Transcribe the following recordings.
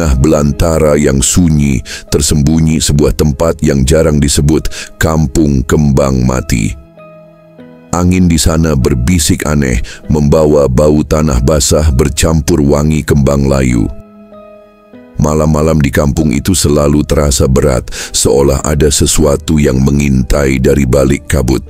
tengah belantara yang sunyi, tersembunyi sebuah tempat yang jarang disebut Kampung Kembang Mati. Angin di sana berbisik aneh, membawa bau tanah basah bercampur wangi kembang layu. Malam-malam di kampung itu selalu terasa berat, seolah ada sesuatu yang mengintai dari balik kabut.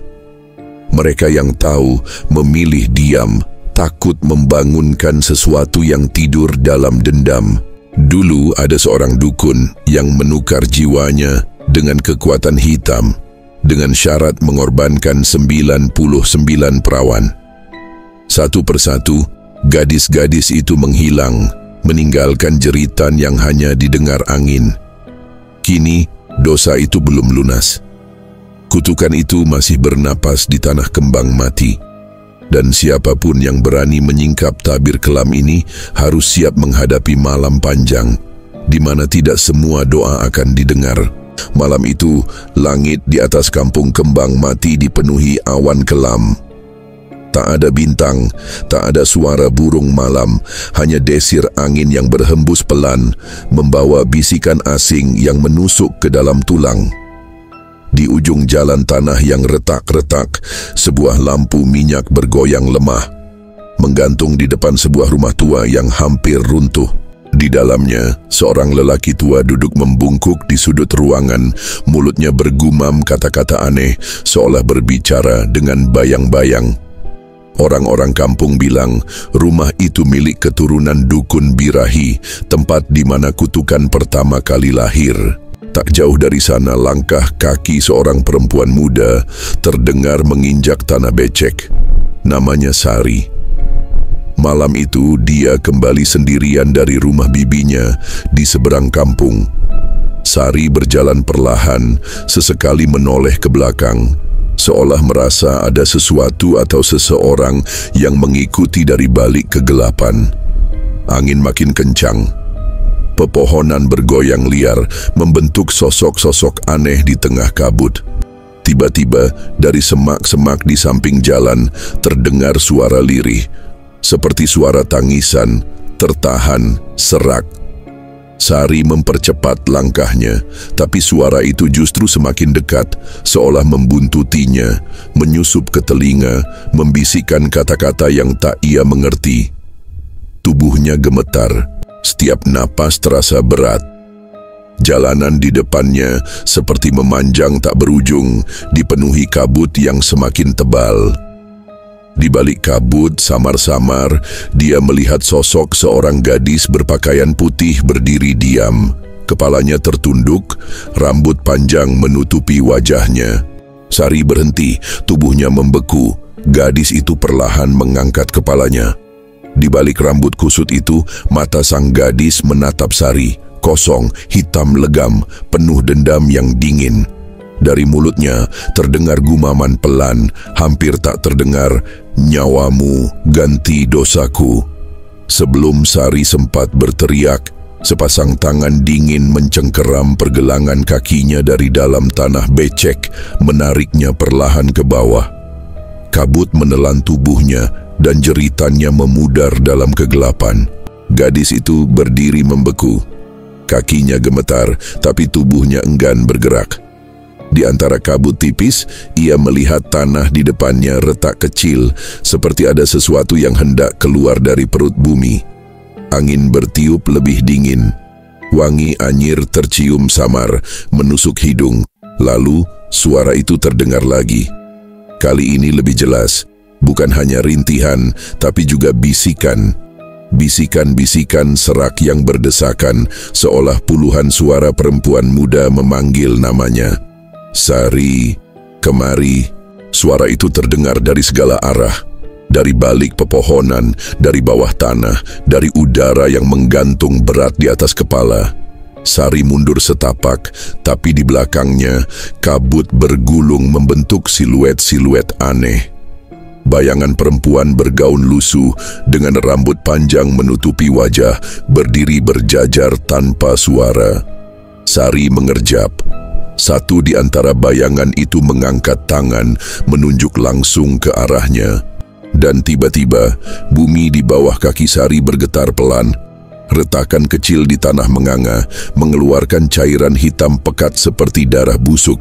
Mereka yang tahu memilih diam, takut membangunkan sesuatu yang tidur dalam dendam. Dulu ada seorang dukun yang menukar jiwanya dengan kekuatan hitam, dengan syarat mengorbankan 99 perawan. Satu persatu, gadis-gadis itu menghilang, meninggalkan jeritan yang hanya didengar angin. Kini, dosa itu belum lunas. Kutukan itu masih bernapas di tanah kembang mati. Dan siapapun yang berani menyingkap tabir kelam ini harus siap menghadapi malam panjang, di mana tidak semua doa akan didengar. Malam itu, langit di atas kampung kembang mati dipenuhi awan kelam. Tak ada bintang, tak ada suara burung malam, hanya desir angin yang berhembus pelan, membawa bisikan asing yang menusuk ke dalam tulang. Di ujung jalan tanah yang retak-retak, sebuah lampu minyak bergoyang lemah, menggantung di depan sebuah rumah tua yang hampir runtuh. Di dalamnya, seorang lelaki tua duduk membungkuk di sudut ruangan, mulutnya bergumam kata-kata aneh, seolah berbicara dengan bayang-bayang. Orang-orang kampung bilang rumah itu milik keturunan dukun Birahi, tempat di mana kutukan pertama kali lahir. Tak jauh dari sana langkah kaki seorang perempuan muda terdengar menginjak tanah becek. Namanya Sari. Malam itu dia kembali sendirian dari rumah bibinya di seberang kampung. Sari berjalan perlahan, sesekali menoleh ke belakang, seolah merasa ada sesuatu atau seseorang yang mengikuti dari balik kegelapan. Angin makin kencang. Pepohonan bergoyang liar, membentuk sosok-sosok aneh di tengah kabut. Tiba-tiba, dari semak-semak di samping jalan, terdengar suara lirih, seperti suara tangisan, tertahan, serak. Sari mempercepat langkahnya, tapi suara itu justru semakin dekat, seolah membuntutinya, menyusup ke telinga, membisikkan kata-kata yang tak ia mengerti. Tubuhnya gemetar, setiap napas terasa berat. Jalanan di depannya seperti memanjang tak berujung, dipenuhi kabut yang semakin tebal. Di balik kabut samar-samar, dia melihat sosok seorang gadis berpakaian putih berdiri diam. Kepalanya tertunduk, rambut panjang menutupi wajahnya. Sari berhenti, tubuhnya membeku. Gadis itu perlahan mengangkat kepalanya. Di balik rambut kusut itu, mata sang gadis menatap Sari, kosong, hitam legam, penuh dendam yang dingin. Dari mulutnya terdengar gumaman pelan, hampir tak terdengar, "Nyawamu ganti dosaku." Sebelum Sari sempat berteriak, sepasang tangan dingin mencengkeram pergelangan kakinya dari dalam tanah becek, menariknya perlahan ke bawah. Kabut menelan tubuhnya dan jeritannya memudar dalam kegelapan. Gadis itu berdiri membeku. Kakinya gemetar, tapi tubuhnya enggan bergerak. Di antara kabut tipis, ia melihat tanah di depannya retak kecil, seperti ada sesuatu yang hendak keluar dari perut bumi. Angin bertiup lebih dingin. Wangi anyir tercium samar, menusuk hidung. Lalu, suara itu terdengar lagi. Kali ini lebih jelas, bukan hanya rintihan, tapi juga bisikan. Bisikan-bisikan serak yang berdesakan, seolah puluhan suara perempuan muda memanggil namanya. "Sari, kemari." Suara itu terdengar dari segala arah. Dari balik pepohonan, dari bawah tanah, dari udara yang menggantung berat di atas kepala. Sari mundur setapak, tapi di belakangnya, kabut bergulung membentuk siluet-siluet aneh. Bayangan perempuan bergaun lusuh dengan rambut panjang menutupi wajah, berdiri berjajar tanpa suara. Sari mengerjap. Satu di antara bayangan itu mengangkat tangan, menunjuk langsung ke arahnya. Dan tiba-tiba, bumi di bawah kaki Sari bergetar pelan. Retakan kecil di tanah menganga, mengeluarkan cairan hitam pekat seperti darah busuk.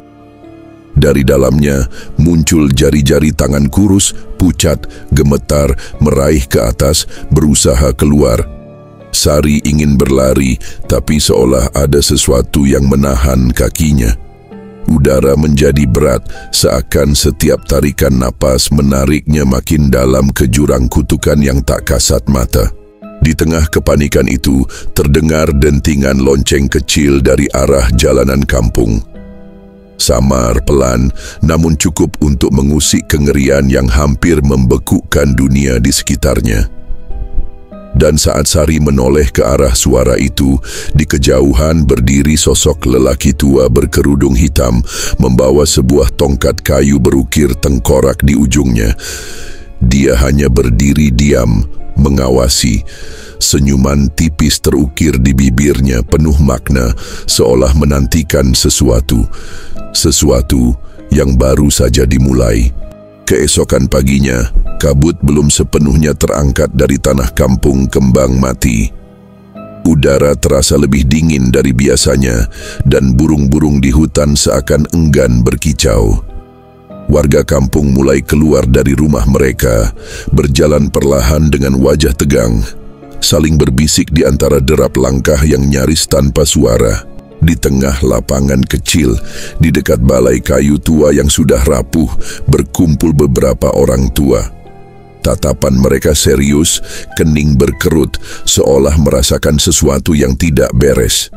Dari dalamnya muncul jari-jari tangan kurus, pucat, gemetar, meraih ke atas, berusaha keluar. Sari ingin berlari, tapi seolah ada sesuatu yang menahan kakinya. Udara menjadi berat, seakan setiap tarikan napas menariknya makin dalam ke jurang kutukan yang tak kasat mata. Di tengah kepanikan itu, terdengar dentingan lonceng kecil dari arah jalanan kampung. Samar, pelan, namun cukup untuk mengusik kengerian yang hampir membekukkan dunia di sekitarnya. Dan saat Sari menoleh ke arah suara itu, di kejauhan berdiri sosok lelaki tua berkerudung hitam, membawa sebuah tongkat kayu berukir tengkorak di ujungnya. Dia hanya berdiri diam, mengawasi. Senyuman tipis terukir di bibirnya penuh makna, seolah menantikan sesuatu yang baru saja dimulai. Keesokan paginya, kabut belum sepenuhnya terangkat dari tanah kampung Kembang Mati. Udara terasa lebih dingin dari biasanya, dan burung-burung di hutan seakan enggan berkicau. Warga kampung mulai keluar dari rumah mereka, berjalan perlahan dengan wajah tegang, saling berbisik di antara derap langkah yang nyaris tanpa suara. Di tengah lapangan kecil, di dekat balai kayu tua yang sudah rapuh, berkumpul beberapa orang tua. Tatapan mereka serius, kening berkerut, seolah merasakan sesuatu yang tidak beres.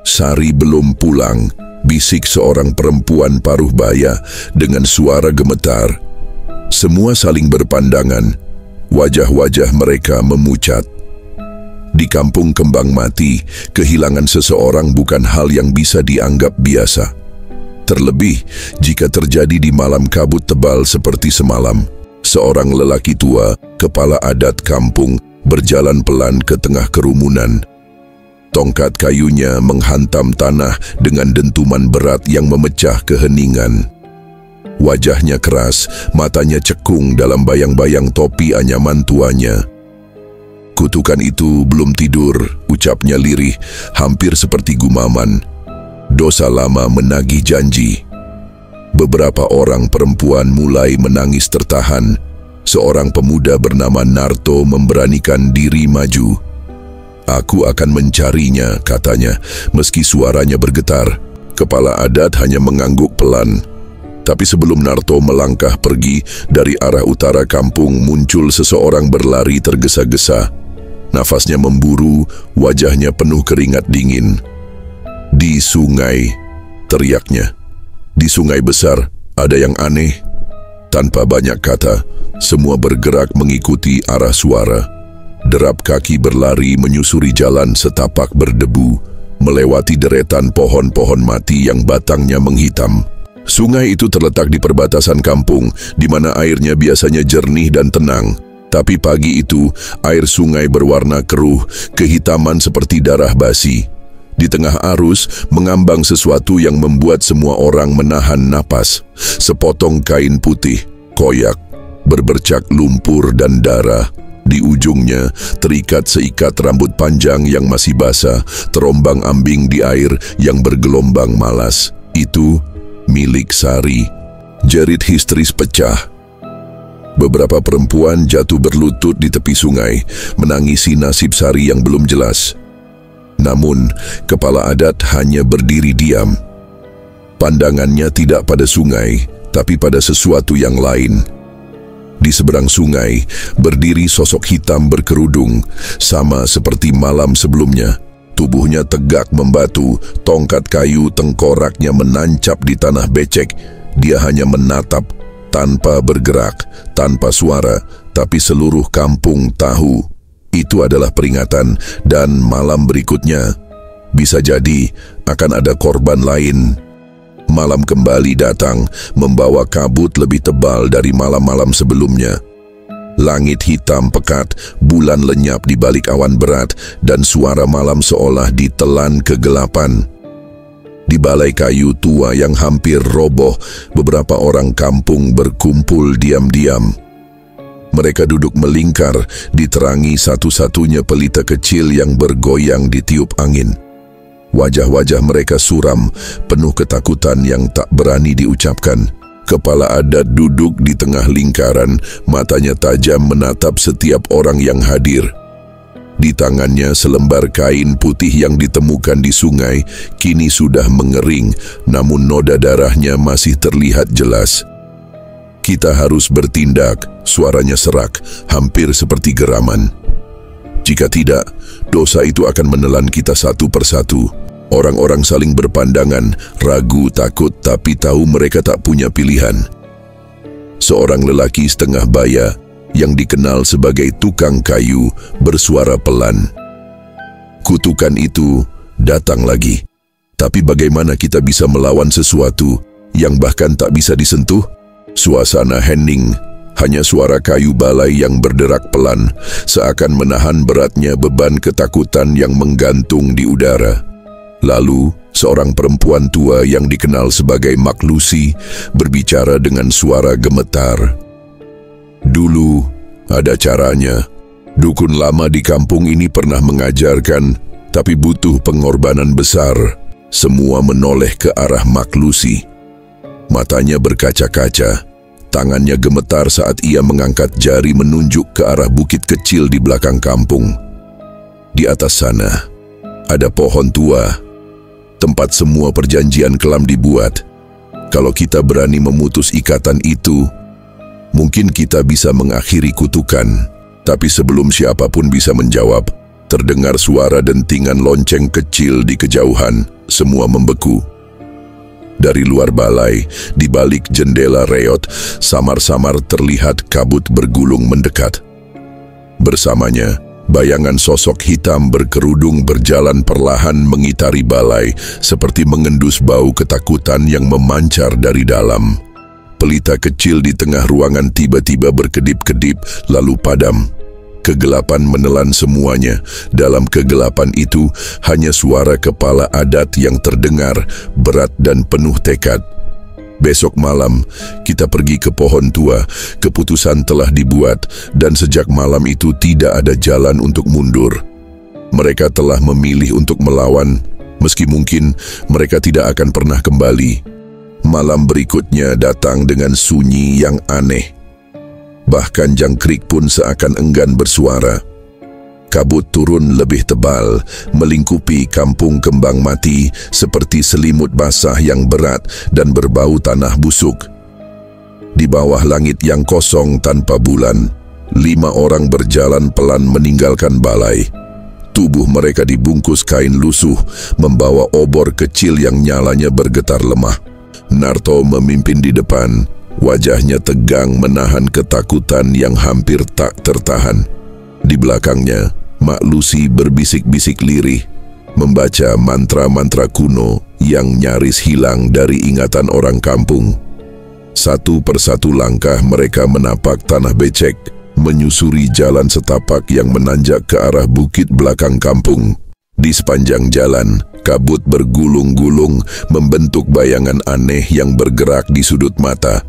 Sari belum pulang, bisik seorang perempuan paruh baya dengan suara gemetar. Semua saling berpandangan, wajah-wajah mereka memucat. Di kampung Kembang Mati, kehilangan seseorang bukan hal yang bisa dianggap biasa. Terlebih jika terjadi di malam kabut tebal seperti semalam. Seorang lelaki tua, kepala adat kampung, berjalan pelan ke tengah kerumunan. Tongkat kayunya menghantam tanah dengan dentuman berat yang memecah keheningan. Wajahnya keras, matanya cekung dalam bayang-bayang topi anyaman tuanya. Kutukan itu belum tidur, ucapnya lirih, hampir seperti gumaman. Dosa lama menagih janji. Beberapa orang perempuan mulai menangis tertahan. Seorang pemuda bernama Narto memberanikan diri maju. "Aku akan mencarinya," katanya, meski suaranya bergetar. Kepala adat hanya mengangguk pelan. Tapi sebelum Narto melangkah pergi, dari arah utara kampung muncul seseorang berlari tergesa-gesa. Nafasnya memburu, wajahnya penuh keringat dingin. "Di sungai," teriaknya. "Di sungai besar, ada yang aneh." Tanpa banyak kata, semua bergerak mengikuti arah suara. Derap kaki berlari menyusuri jalan setapak berdebu, melewati deretan pohon-pohon mati yang batangnya menghitam. Sungai itu terletak di perbatasan kampung, di mana airnya biasanya jernih dan tenang. Tapi pagi itu, air sungai berwarna keruh, kehitaman seperti darah basi. Di tengah arus, mengambang sesuatu yang membuat semua orang menahan napas. Sepotong kain putih, koyak, berbercak lumpur dan darah. Di ujungnya, terikat seikat rambut panjang yang masih basah, terombang-ambing di air yang bergelombang malas. Itu milik Sari. Jerit histeris pecah. Beberapa perempuan jatuh berlutut di tepi sungai, menangisi nasib Sari yang belum jelas. Namun, kepala adat hanya berdiri diam. Pandangannya tidak pada sungai, tapi pada sesuatu yang lain. Di seberang sungai, berdiri sosok hitam berkerudung, sama seperti malam sebelumnya. Tubuhnya tegak membatu, tongkat kayu tengkoraknya menancap di tanah becek. Dia hanya menatap, tanpa bergerak, tanpa suara, tapi seluruh kampung tahu. Itu adalah peringatan, dan malam berikutnya, bisa jadi akan ada korban lain. Malam kembali datang, membawa kabut lebih tebal dari malam-malam sebelumnya. Langit hitam pekat, bulan lenyap di balik awan berat, dan suara malam seolah ditelan kegelapan. Di balai kayu tua yang hampir roboh, beberapa orang kampung berkumpul diam-diam. Mereka duduk melingkar, diterangi satu-satunya pelita kecil yang bergoyang ditiup angin. Wajah-wajah mereka suram, penuh ketakutan yang tak berani diucapkan. Kepala adat duduk di tengah lingkaran, matanya tajam menatap setiap orang yang hadir. Di tangannya selembar kain putih yang ditemukan di sungai, kini sudah mengering, namun noda darahnya masih terlihat jelas. Kita harus bertindak, suaranya serak, hampir seperti geraman. Jika tidak, dosa itu akan menelan kita satu persatu. Orang-orang saling berpandangan, ragu, takut, tapi tahu mereka tak punya pilihan. Seorang lelaki setengah baya, yang dikenal sebagai tukang kayu, bersuara pelan. Kutukan itu datang lagi. Tapi bagaimana kita bisa melawan sesuatu yang bahkan tak bisa disentuh? Suasana hening, hanya suara kayu balai yang berderak pelan, seakan menahan beratnya beban ketakutan yang menggantung di udara. Lalu, seorang perempuan tua yang dikenal sebagai Mak Lucy berbicara dengan suara gemetar. Dulu, ada caranya. Dukun lama di kampung ini pernah mengajarkan, tapi butuh pengorbanan besar. Semua menoleh ke arah Mak Lucy. Matanya berkaca-kaca, tangannya gemetar saat ia mengangkat jari menunjuk ke arah bukit kecil di belakang kampung. Di atas sana, ada pohon tua, tempat semua perjanjian kelam dibuat. Kalau kita berani memutus ikatan itu, mungkin kita bisa mengakhiri kutukan. Tapi sebelum siapapun bisa menjawab, terdengar suara dentingan lonceng kecil di kejauhan. Semua membeku. Dari luar balai, di balik jendela reot, samar-samar terlihat kabut bergulung mendekat. Bersamanya, bayangan sosok hitam berkerudung berjalan perlahan mengitari balai, seperti mengendus bau ketakutan yang memancar dari dalam. Pelita kecil di tengah ruangan tiba-tiba berkedip-kedip, lalu padam. Kegelapan menelan semuanya. Dalam kegelapan itu, hanya suara kepala adat yang terdengar, berat dan penuh tekad. Besok malam, kita pergi ke pohon tua. Keputusan telah dibuat, dan sejak malam itu tidak ada jalan untuk mundur. Mereka telah memilih untuk melawan, meski mungkin mereka tidak akan pernah kembali. Malam berikutnya datang dengan sunyi yang aneh. Bahkan jangkrik pun seakan enggan bersuara. Kabut turun lebih tebal, melingkupi kampung kembang mati seperti selimut basah yang berat dan berbau tanah busuk. Di bawah langit yang kosong tanpa bulan, 5 orang berjalan pelan meninggalkan balai. Tubuh mereka dibungkus kain lusuh, membawa obor kecil yang nyalanya bergetar lemah. Narto memimpin di depan, wajahnya tegang menahan ketakutan yang hampir tak tertahan. Di belakangnya, Mak Lucy berbisik-bisik lirih, membaca mantra-mantra kuno yang nyaris hilang dari ingatan orang kampung. Satu persatu langkah mereka menapak tanah becek, menyusuri jalan setapak yang menanjak ke arah bukit belakang kampung. Di sepanjang jalan, kabut bergulung-gulung membentuk bayangan aneh yang bergerak di sudut mata.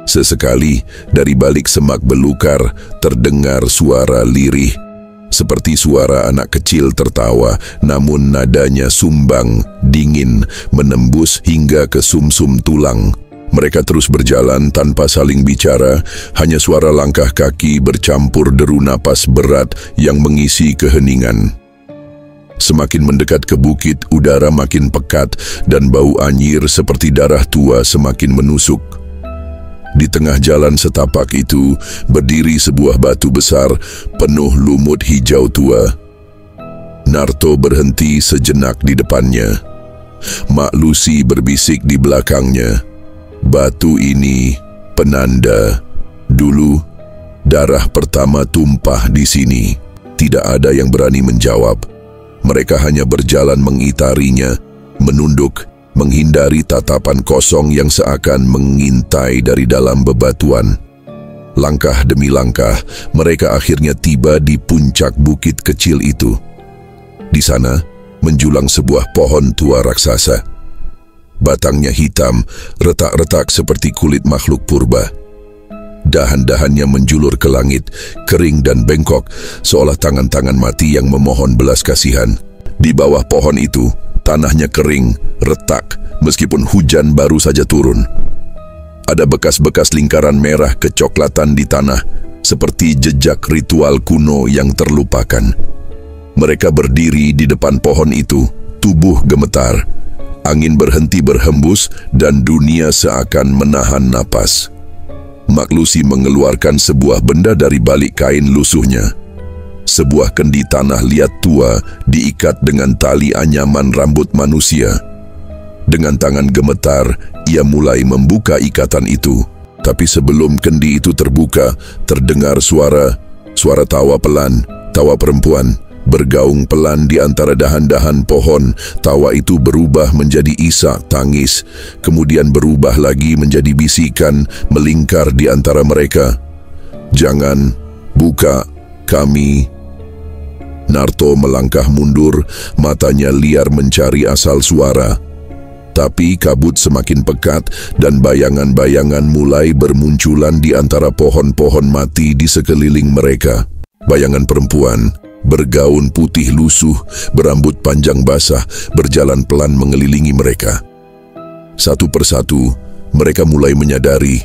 Sesekali, dari balik semak belukar, terdengar suara lirih, seperti suara anak kecil tertawa, namun nadanya sumbang, dingin, menembus hingga ke sumsum tulang. Mereka terus berjalan tanpa saling bicara, hanya suara langkah kaki bercampur deru napas berat yang mengisi keheningan. Semakin mendekat ke bukit, udara makin pekat dan bau anyir seperti darah tua semakin menusuk. Di tengah jalan setapak itu, berdiri sebuah batu besar penuh lumut hijau tua. Narto berhenti sejenak di depannya. Mak Lucy berbisik di belakangnya. Batu ini penanda. Dulu, darah pertama tumpah di sini. Tidak ada yang berani menjawab. Mereka hanya berjalan mengitarinya, menunduk, menghindari tatapan kosong yang seakan mengintai dari dalam bebatuan. Langkah demi langkah, mereka akhirnya tiba di puncak bukit kecil itu. Di sana, menjulang sebuah pohon tua raksasa. Batangnya hitam, retak-retak seperti kulit makhluk purba. Dahan-dahannya menjulur ke langit, kering dan bengkok, seolah tangan-tangan mati yang memohon belas kasihan. Di bawah pohon itu, tanahnya kering, retak, meskipun hujan baru saja turun. Ada bekas-bekas lingkaran merah kecoklatan di tanah, seperti jejak ritual kuno yang terlupakan. Mereka berdiri di depan pohon itu, tubuh gemetar. Angin berhenti berhembus dan dunia seakan menahan napas. Mak Lucy mengeluarkan sebuah benda dari balik kain lusuhnya. Sebuah kendi tanah liat tua diikat dengan tali anyaman rambut manusia. Dengan tangan gemetar, ia mulai membuka ikatan itu. Tapi sebelum kendi itu terbuka, terdengar suara tawa pelan, tawa perempuan, bergaung pelan di antara dahan-dahan pohon. Tawa itu berubah menjadi isak tangis, kemudian berubah lagi menjadi bisikan melingkar di antara mereka. "Jangan buka kami." Narto melangkah mundur, matanya liar mencari asal suara. Tapi kabut semakin pekat dan bayangan-bayangan mulai bermunculan di antara pohon-pohon mati di sekeliling mereka. Bayangan perempuan, bergaun putih lusuh, berambut panjang basah, berjalan pelan mengelilingi mereka. Satu persatu, mereka mulai menyadari,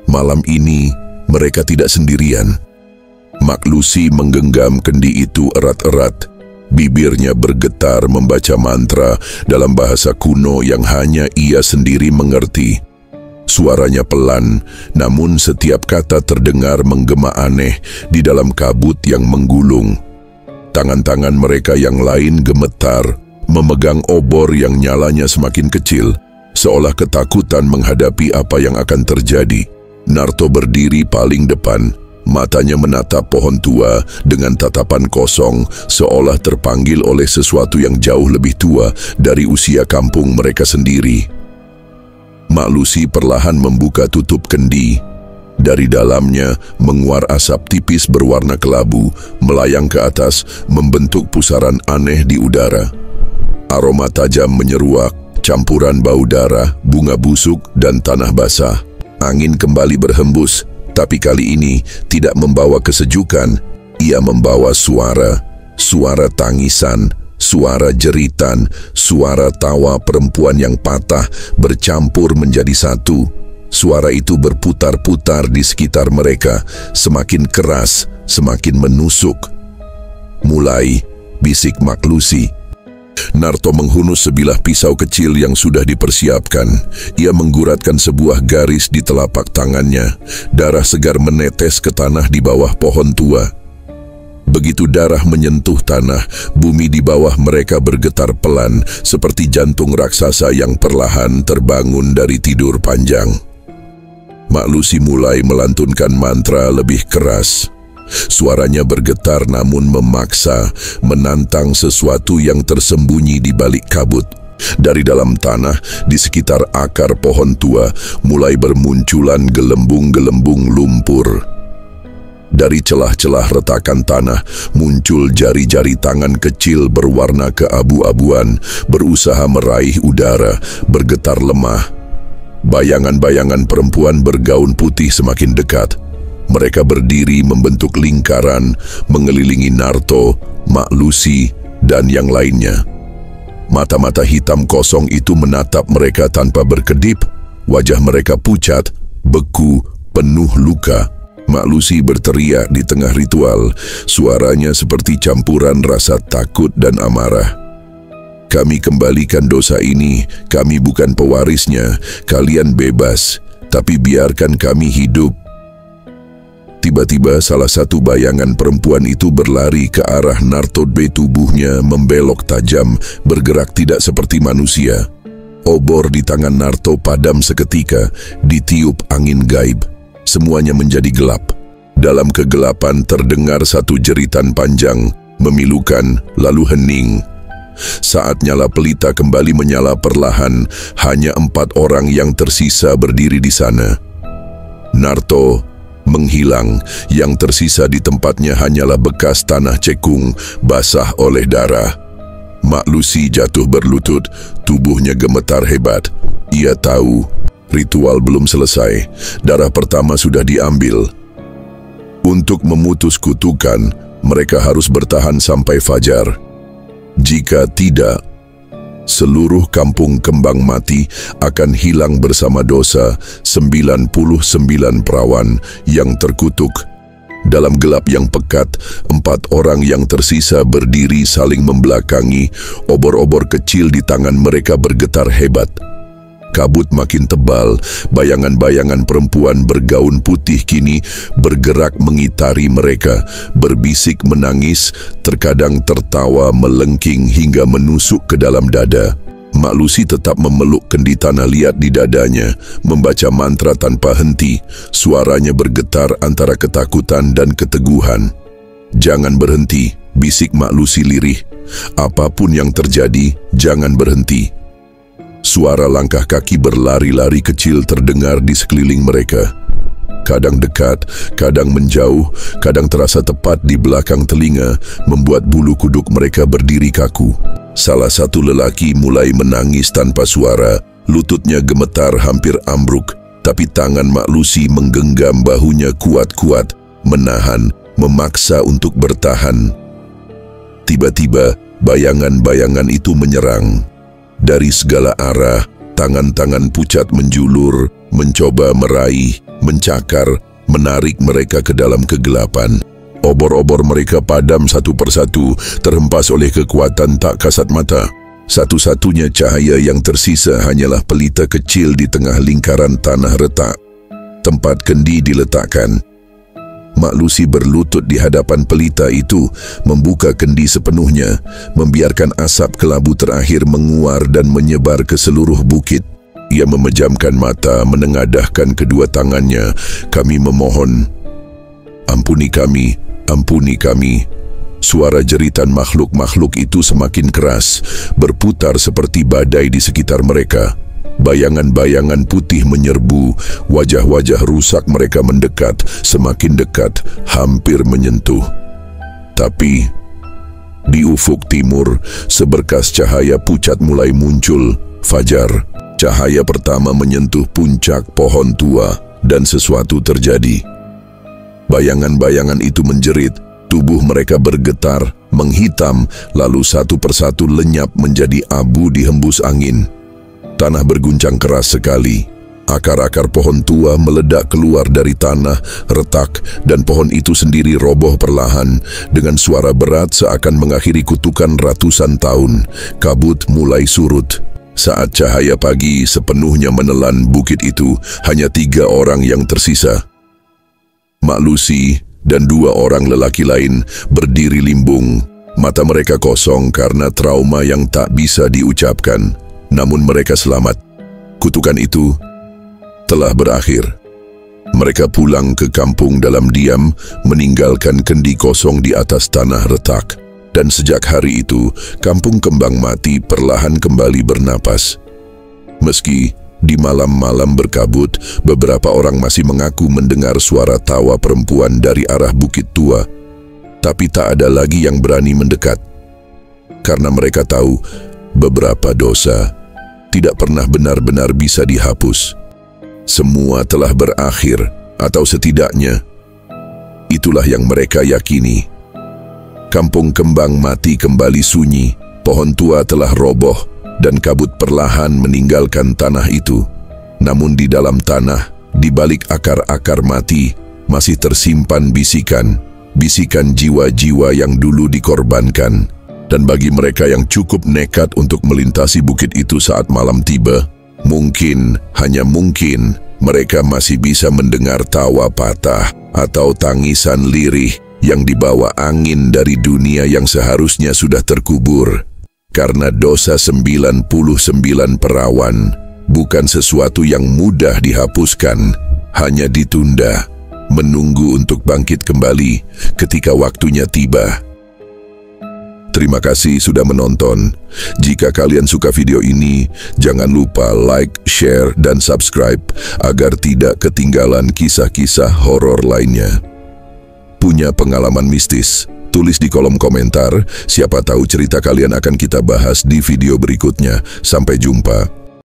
malam ini mereka tidak sendirian. Mak Lucy menggenggam kendi itu erat-erat. Bibirnya bergetar membaca mantra dalam bahasa kuno yang hanya ia sendiri mengerti. Suaranya pelan, namun setiap kata terdengar menggema aneh di dalam kabut yang menggulung. Tangan-tangan mereka yang lain gemetar, memegang obor yang nyalanya semakin kecil, seolah ketakutan menghadapi apa yang akan terjadi. Narto berdiri paling depan. Matanya menatap pohon tua dengan tatapan kosong, seolah terpanggil oleh sesuatu yang jauh lebih tua dari usia kampung mereka sendiri. Mak Lucy perlahan membuka tutup kendi. Dari dalamnya menguar asap tipis berwarna kelabu, melayang ke atas, membentuk pusaran aneh di udara. Aroma tajam menyeruak, campuran bau darah, bunga busuk, dan tanah basah. Angin kembali berhembus, tapi kali ini tidak membawa kesejukan. Ia membawa suara tangisan, suara jeritan, suara tawa perempuan yang patah bercampur menjadi satu. Suara itu berputar-putar di sekitar mereka, semakin keras, semakin menusuk. "Mulai," bisik Mak Lucy. Narto menghunus sebilah pisau kecil yang sudah dipersiapkan. Ia mengguratkan sebuah garis di telapak tangannya. Darah segar menetes ke tanah di bawah pohon tua. Begitu darah menyentuh tanah, bumi di bawah mereka bergetar pelan, seperti jantung raksasa yang perlahan terbangun dari tidur panjang. Mak Lucy mulai melantunkan mantra lebih keras. Suaranya bergetar namun memaksa, menantang sesuatu yang tersembunyi di balik kabut. Dari dalam tanah, di sekitar akar pohon tua, mulai bermunculan gelembung-gelembung lumpur. Dari celah-celah retakan tanah, muncul jari-jari tangan kecil berwarna keabu-abuan, berusaha meraih udara, bergetar lemah. Bayangan-bayangan perempuan bergaun putih semakin dekat. Mereka berdiri membentuk lingkaran, mengelilingi Narto, Mak Lucy, dan yang lainnya. Mata-mata hitam kosong itu menatap mereka tanpa berkedip. Wajah mereka pucat, beku, penuh luka. Mak Lucy berteriak di tengah ritual. Suaranya seperti campuran rasa takut dan amarah. "Kami kembalikan dosa ini. Kami bukan pewarisnya. Kalian bebas, tapi biarkan kami hidup." Tiba-tiba salah satu bayangan perempuan itu berlari ke arah Narto. Tubuhnya membelok tajam, bergerak tidak seperti manusia. Obor di tangan Narto padam seketika, ditiup angin gaib. Semuanya menjadi gelap. Dalam kegelapan terdengar satu jeritan panjang, memilukan, lalu hening. Saat nyala pelita kembali menyala perlahan, hanya 4 orang yang tersisa berdiri di sana. Narto menghilang, yang tersisa di tempatnya hanyalah bekas tanah cekung basah oleh darah. Mak Lucy jatuh berlutut, tubuhnya gemetar hebat. Ia tahu Ritual belum selesai, darah pertama sudah diambil. Untuk memutus kutukan, mereka harus bertahan sampai fajar. Jika tidak, seluruh kampung kembang mati akan hilang bersama dosa 99 perawan yang terkutuk. Dalam gelap yang pekat, 4 orang yang tersisa berdiri saling membelakangi. Obor-obor kecil di tangan mereka bergetar hebat. Kabut makin tebal, bayangan-bayangan perempuan bergaun putih kini bergerak mengitari mereka, berbisik menangis, terkadang tertawa melengking hingga menusuk ke dalam dada. Mak Lucy tetap memeluk kendi tanah liat di dadanya, membaca mantra tanpa henti. Suaranya bergetar antara ketakutan dan keteguhan. "Jangan berhenti," bisik Mak Lucy lirih. "Apapun yang terjadi, jangan berhenti." Suara langkah kaki berlari-lari kecil terdengar di sekeliling mereka. Kadang dekat, kadang menjauh, kadang terasa tepat di belakang telinga, membuat bulu kuduk mereka berdiri kaku. Salah satu lelaki mulai menangis tanpa suara, lututnya gemetar hampir ambruk, tapi tangan Mak Lucy menggenggam bahunya kuat-kuat, menahan, memaksa untuk bertahan. Tiba-tiba, bayangan-bayangan itu menyerang. Dari segala arah, tangan-tangan pucat menjulur, mencoba meraih, mencakar, menarik mereka ke dalam kegelapan. Obor-obor mereka padam satu persatu, terhempas oleh kekuatan tak kasat mata. Satu-satunya cahaya yang tersisa hanyalah pelita kecil di tengah lingkaran tanah retak. Tempat kendi diletakkan. Mak Lucy berlutut di hadapan pelita itu, membuka kendi sepenuhnya, membiarkan asap kelabu terakhir menguar dan menyebar ke seluruh bukit. Ia memejamkan mata, menengadahkan kedua tangannya. "Kami memohon, ampuni kami, ampuni kami." Suara jeritan makhluk-makhluk itu semakin keras, berputar seperti badai di sekitar mereka. Bayangan-bayangan putih menyerbu, wajah-wajah rusak mereka mendekat, semakin dekat, hampir menyentuh. Tapi, di ufuk timur, seberkas cahaya pucat mulai muncul, fajar. Cahaya pertama menyentuh puncak pohon tua, dan sesuatu terjadi. Bayangan-bayangan itu menjerit, tubuh mereka bergetar, menghitam, lalu satu persatu lenyap menjadi abu dihembus angin. Tanah berguncang keras sekali. Akar-akar pohon tua meledak keluar dari tanah, retak, dan pohon itu sendiri roboh perlahan. Dengan suara berat seakan mengakhiri kutukan ratusan tahun, kabut mulai surut. Saat cahaya pagi sepenuhnya menelan bukit itu, hanya 3 orang yang tersisa. Mak Lucy dan 2 orang lelaki lain berdiri limbung. Mata mereka kosong karena trauma yang tak bisa diucapkan. Namun mereka selamat. Kutukan itu telah berakhir. Mereka pulang ke kampung dalam diam, meninggalkan kendi kosong di atas tanah retak. Dan sejak hari itu, kampung kembang mati perlahan kembali bernapas. Meski di malam-malam berkabut, beberapa orang masih mengaku mendengar suara tawa perempuan dari arah bukit tua. Tapi tak ada lagi yang berani mendekat. Karena mereka tahu, beberapa dosa tidak pernah benar-benar bisa dihapus. Semua telah berakhir, atau setidaknya, itulah yang mereka yakini. Kampung kembang mati kembali sunyi, pohon tua telah roboh, dan kabut perlahan meninggalkan tanah itu. Namun di dalam tanah, di balik akar-akar mati, masih tersimpan bisikan jiwa-jiwa yang dulu dikorbankan. Dan bagi mereka yang cukup nekat untuk melintasi bukit itu saat malam tiba, mungkin, hanya mungkin, mereka masih bisa mendengar tawa patah atau tangisan lirih yang dibawa angin dari dunia yang seharusnya sudah terkubur. Karena dosa 99 perawan bukan sesuatu yang mudah dihapuskan, hanya ditunda, menunggu untuk bangkit kembali ketika waktunya tiba. Terima kasih sudah menonton. Jika kalian suka video ini, jangan lupa like, share, dan subscribe agar tidak ketinggalan kisah-kisah horor lainnya. Punya pengalaman mistis? Tulis di kolom komentar, siapa tahu cerita kalian akan kita bahas di video berikutnya. Sampai jumpa.